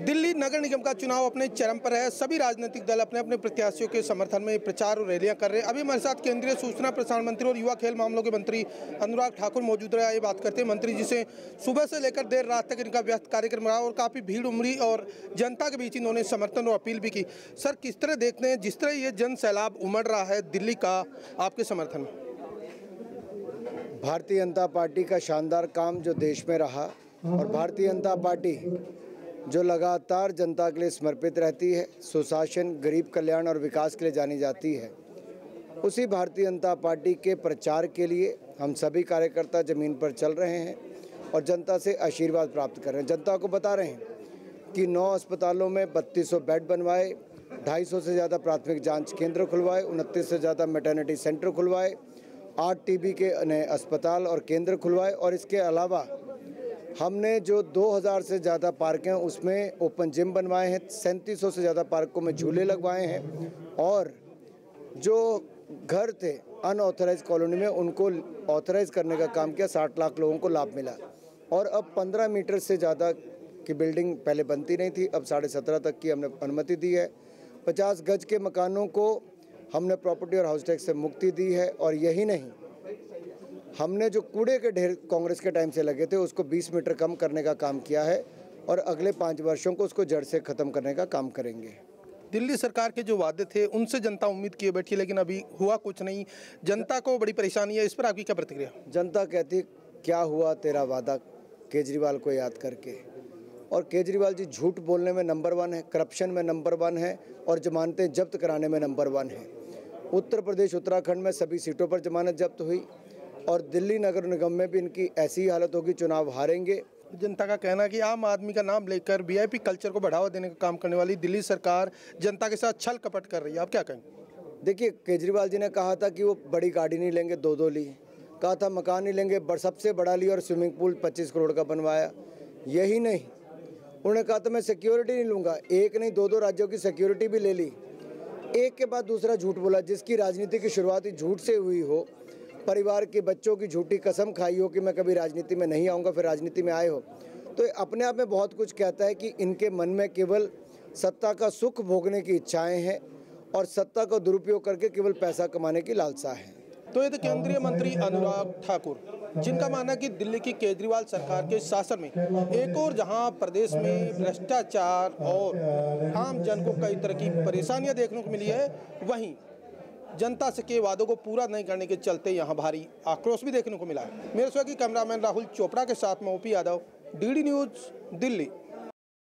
दिल्ली नगर निगम का चुनाव अपने चरम पर है। सभी राजनीतिक दल अपने अपने प्रत्याशियों के समर्थन में प्रचार और रैलियां कर रहे हैं। अभी हमारे साथ केंद्रीय सूचना प्रसारण मंत्री और युवा खेल मामलों के मंत्री अनुराग ठाकुर मौजूद रहे। ये बात करते हैं मंत्री जी से। सुबह से लेकर देर रात तक इनका व्यस्त कार्यक्रम रहा और काफ़ी भीड़ उमड़ी और जनता के बीच इन्होंने समर्थन और अपील भी की। सर, किस तरह देखते हैं जिस तरह ये जन सैलाब उमड़ रहा है दिल्ली का, आपके समर्थन में? भारतीय जनता पार्टी का शानदार काम जो देश में रहा और भारतीय जनता पार्टी जो लगातार जनता के लिए समर्पित रहती है, सुशासन, गरीब कल्याण और विकास के लिए जानी जाती है, उसी भारतीय जनता पार्टी के प्रचार के लिए हम सभी कार्यकर्ता ज़मीन पर चल रहे हैं और जनता से आशीर्वाद प्राप्त कर रहे हैं। जनता को बता रहे हैं कि 9 अस्पतालों में 3200 बेड बनवाए, 250 से ज़्यादा प्राथमिक जांच केंद्र खुलवाए, 29 से ज़्यादा मैटरनिटी सेंटर खुलवाए, 8 टीबी के नए अस्पताल और केंद्र खुलवाए और इसके अलावा हमने जो 2000 से ज़्यादा पार्क हैं उसमें ओपन जिम बनवाए हैं, 3700 से ज़्यादा पार्कों में झूले लगवाए हैं और जो घर थे अनऑथराइज कॉलोनी में उनको ऑथराइज करने का काम किया। 60 लाख लोगों को लाभ मिला और अब 15 मीटर से ज़्यादा की बिल्डिंग पहले बनती नहीं थी, अब 17.5 तक की हमने अनुमति दी है। 50 गज के मकानों को हमने प्रॉपर्टी और हाउस टैक्स से मुक्ति दी है और यही नहीं, हमने जो कूड़े के ढेर कांग्रेस के टाइम से लगे थे उसको 20 मीटर कम करने का काम किया है और अगले 5 वर्षों को उसको जड़ से ख़त्म करने का काम करेंगे। दिल्ली सरकार के जो वादे थे उनसे जनता उम्मीद किए बैठी, लेकिन अभी हुआ कुछ नहीं। जनता को बड़ी परेशानी है, इस पर आपकी क्या प्रतिक्रिया? जनता कहती क्या हुआ तेरा वादा, केजरीवाल को याद करके। और केजरीवाल जी झूठ बोलने में नंबर 1 है, करप्शन में नंबर 1 है और जमानतें जब्त कराने में नंबर 1 है। उत्तर प्रदेश, उत्तराखंड में सभी सीटों पर जमानत जब्त हुई और दिल्ली नगर निगम में भी इनकी ऐसी हालत होगी, चुनाव हारेंगे। जनता का कहना है कि आम आदमी का नाम लेकर वीआईपी कल्चर को बढ़ावा देने का काम करने वाली दिल्ली सरकार जनता के साथ छल कपट कर रही है। आप क्या कहेंगे? देखिए, केजरीवाल जी ने कहा था कि वो बड़ी गाड़ी नहीं लेंगे, 2-2 ली, कहा था मकान नहीं लेंगे, सबसे बड़ा लिया और स्विमिंग पूल 25 करोड़ का बनवाया। यही नहीं, उन्होंने कहा था मैं सिक्योरिटी नहीं लूँगा, एक नहीं 2-2 राज्यों की सिक्योरिटी भी ले ली। एक के बाद दूसरा झूठ बोला। जिसकी राजनीति की शुरुआत ही झूठ से हुई हो, परिवार के बच्चों की झूठी कसम खाई हो कि मैं कभी राजनीति में नहीं आऊँगा, फिर राजनीति में आए हो, तो अपने आप में बहुत कुछ कहता है कि इनके मन में केवल सत्ता का सुख भोगने की इच्छाएं हैं और सत्ता का दुरुपयोग करके केवल पैसा कमाने की लालसा है। तो ये तो केंद्रीय मंत्री अनुराग ठाकुर, जिनका मानना है कि दिल्ली की केजरीवाल सरकार के शासन में एक और जहां प्रदेश में भ्रष्टाचार और आम जन को कई तरह की परेशानियां देखने को मिली है, वहीं जनता से के वादों को पूरा नहीं करने के चलते यहां भारी आक्रोश भी देखने को मिला है। मेरे साथ कैमरामैन राहुल चोपड़ा के साथ मैं OP Yadav, DD news, Delhi.